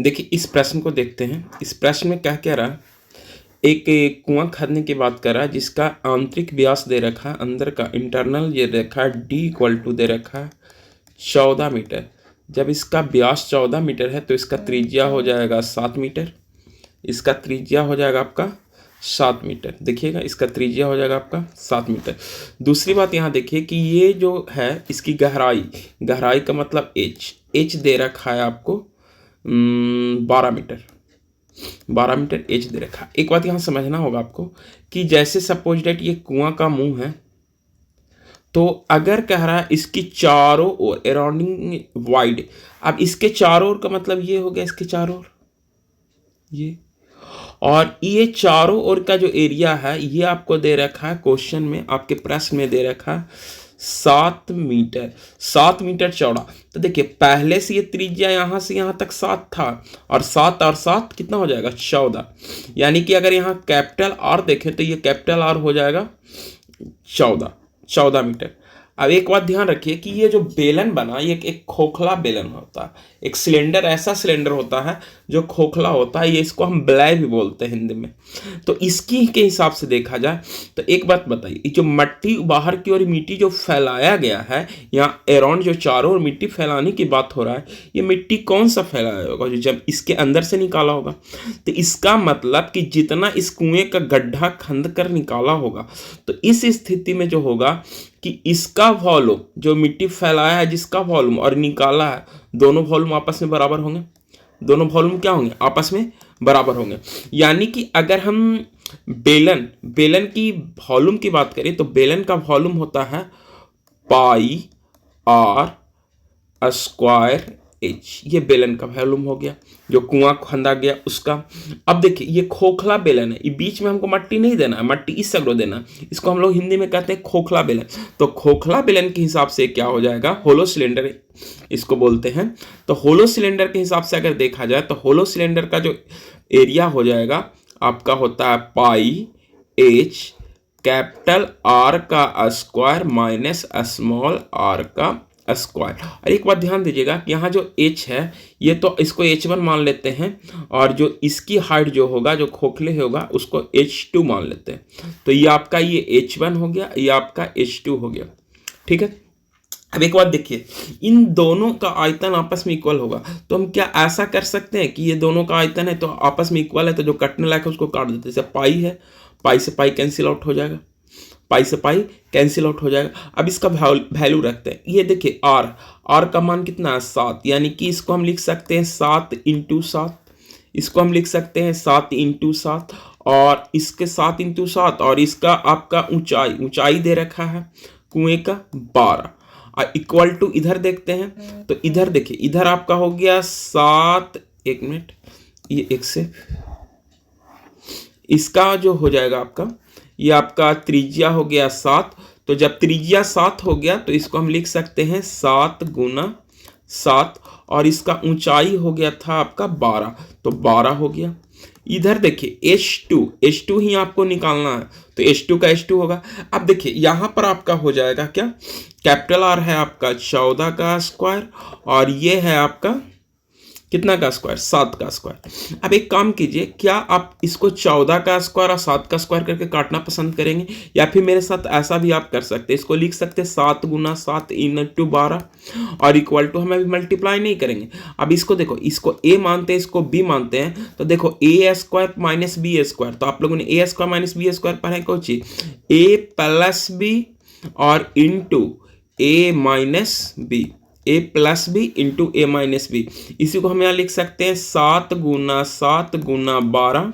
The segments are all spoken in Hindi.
देखिए इस प्रश्न को देखते हैं। इस प्रश्न में क्या कह रहा है, एक कुआं खोदने की बात कर रहा है जिसका आंतरिक व्यास दे रखा है, अंदर का इंटरनल ये रखा है d इक्वल टू दे रखा है 14 मीटर। जब इसका व्यास 14 मीटर है तो इसका त्रिज्या हो जाएगा 7 मीटर। इसका त्रिज्या हो जाएगा आपका 7 मीटर। देखिएगा इसका त्रिज्या हो जाएगा आपका 7 मीटर। दूसरी बात यहाँ देखिए कि ये जो है इसकी गहराई का मतलब एच दे रखा है आपको 12 मीटर। 12 मीटर एच दे रखा है। एक बात यहाँ समझना होगा आपको कि जैसे सपोज डेट ये कुआं का मुंह है, तो अगर कह रहा है इसकी चारों ओर अराउंडिंग वाइड, अब इसके चारों ओर का मतलब ये हो गया इसके चारों ओर ये, और ये चारों ओर का जो एरिया है ये आपको दे रखा है क्वेश्चन में, आपके प्रश्न में दे रखा है 7 मीटर। 7 मीटर चौड़ा। तो देखिए पहले से ये त्रिज्या यहाँ से यहाँ तक 7 था, और 7 और 7 कितना हो जाएगा 14। यानी कि अगर यहाँ कैपिटल आर देखें तो ये कैपिटल आर हो जाएगा 14 मीटर। अब एक बात ध्यान रखिए कि ये जो बेलन बना ये एक खोखला बेलन होता है। एक सिलेंडर ऐसा सिलेंडर होता है जो खोखला होता है, ये इसको हम ब्लय भी बोलते हैं हिंदी में। तो इसकी के हिसाब से देखा जाए तो एक बात बताइए, जो मट्टी बाहर की ओर मिट्टी जो फैलाया गया है यहाँ अराउंड, जो चारों ओर मिट्टी फैलाने की बात हो रहा है, ये मिट्टी कौन सा फैलाया होगा, जो जब इसके अंदर से निकाला होगा। तो इसका मतलब कि जितना इस कुएं का गड्ढा खंद कर निकाला होगा, तो इस स्थिति में जो होगा कि इसका वॉल्यूम जो मिट्टी फैलाया है जिसका वॉल्यूम और निकाला है, दोनों वॉल्यूम आपस में बराबर होंगे। दोनों वॉल्यूम क्या होंगे, आपस में बराबर होंगे। यानी कि अगर हम बेलन की वॉल्यूम की बात करें तो बेलन का वॉल्यूम होता है पाई आर स्क्वायर एच। ये बेलन का वॉल्यूम हो गया, जो कुआं खंदा गया उसका। अब देखिए ये खोखला बेलन है, ये बीच में हमको मट्टी नहीं देना है, मट्टी इस सगरो देना है। इसको हम लोग हिंदी में कहते हैं खोखला बेलन। तो खोखला बेलन के हिसाब से क्या हो जाएगा, होलो सिलेंडर इसको बोलते हैं। तो होलो सिलेंडर के हिसाब से अगर देखा जाए तो होलो सिलेंडर का जो एरिया हो जाएगा आपका होता है पाई एच कैपिटल आर का स्क्वायर माइनस स्मॉल आर का स्क्वायर। और एक बात ध्यान दीजिएगा कि यहाँ जो h है ये तो इसको h1 मान लेते हैं, और जो इसकी हाइट जो होगा जो खोखले होगा उसको h2 मान लेते हैं। तो ये आपका ये h1 हो गया, ये आपका h2 हो गया। ठीक है। अब एक बात देखिए, इन दोनों का आयतन आपस में इक्वल होगा, तो हम क्या ऐसा कर सकते हैं कि ये दोनों का आयतन है तो आपस में इक्वल है, तो जो कटने लायक है उसको काट देते हैं। जैसे पाई है, पाई से पाई कैंसिल आउट हो जाएगा, पाई से पाई कैंसिल आउट हो जाएगा। अब इसका वैल्यू रखते हैं। ये देखिए आर का मान कितना है 7, यानी कि इसको हम लिख सकते हैं 7 इंटू 7। इसको हम लिख सकते हैं 7 इंटू 7, और इसके 7 इंटू 7, और इसका आपका ऊंचाई दे रखा है कुएं का 12 और इक्वल टू इधर देखते हैं। तो इधर देखिए, इधर आपका हो गया 7, एक मिनट, ये एक से इसका जो हो जाएगा आपका, ये आपका त्रिज्या हो गया 7। तो जब त्रिज्या 7 हो गया तो इसको हम लिख सकते हैं 7 गुना 7, और इसका ऊंचाई हो गया था आपका 12, तो 12 हो गया। इधर देखिए H2 ही आपको निकालना है, तो H2 का H2 होगा। अब देखिए यहां पर आपका हो जाएगा क्या, कैपिटल आर है आपका 14 का स्क्वायर, और ये है आपका कितना का स्क्वायर, 7 का स्क्वायर। अब एक काम कीजिए, क्या आप इसको 14 का स्क्वायर और 7 का स्क्वायर करके काटना पसंद करेंगे, या फिर मेरे साथ ऐसा भी आप कर सकते हैं, इसको लिख सकते हैं 7 गुना 7 इंटू 12 और इक्वल टू, हम अभी मल्टीप्लाई नहीं करेंगे। अब इसको देखो, इसको a मानते हैं, इसको b मानते हैं, तो देखो a square minus b square, तो आप लोगों ने a square minus b square पढ़ा है कौन सी, a प्लस b और into a minus b, a plus B into A minus B. इसी को हम यहाँ लिख सकते हैं 7 गुना 12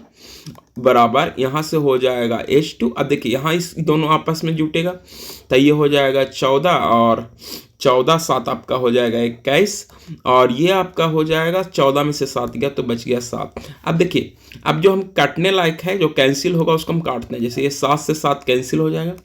बराबर, यहाँ से हो जाएगा H2। अब देखिए यहाँ इस दोनों आपस में जुटेगा, तो ये हो जाएगा 14 और 14 7 आपका हो जाएगा 21, और ये आपका हो जाएगा 14 में से 7 गया तो बच गया 7। अब देखिए, अब जो हम काटने लायक है जो कैंसिल होगा उसको हम काटते हैं। जैसे ये 7 से 7 कैंसिल हो जाएगा,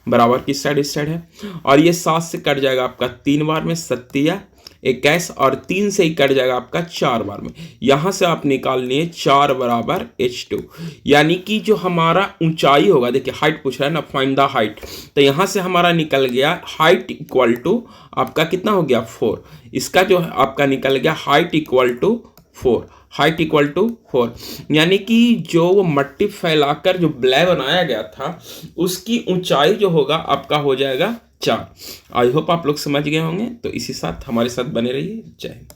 बराबर की साइड इस साइड है, और ये 7 से कट जाएगा आपका 3 बार में 7 21, और 3 से ही कट जाएगा आपका 4 बार में। यहां से आप निकाल लिए 4 बराबर H2, यानी कि जो हमारा ऊंचाई होगा, देखिए हाइट पूछ रहा है ना, फाइंड द हाइट, तो यहां से हमारा निकल गया हाइट इक्वल टू आपका कितना हो गया 4। इसका जो आपका निकल गया height equal to 4, height equal to 4, यानी कि जो वो मट्टी फैलाकर जो ब्लै बनाया गया था उसकी ऊंचाई जो होगा आपका हो जाएगा 4। आई होप आप लोग समझ गए होंगे। तो इसी साथ हमारे साथ बने रहिए। जय हिंद।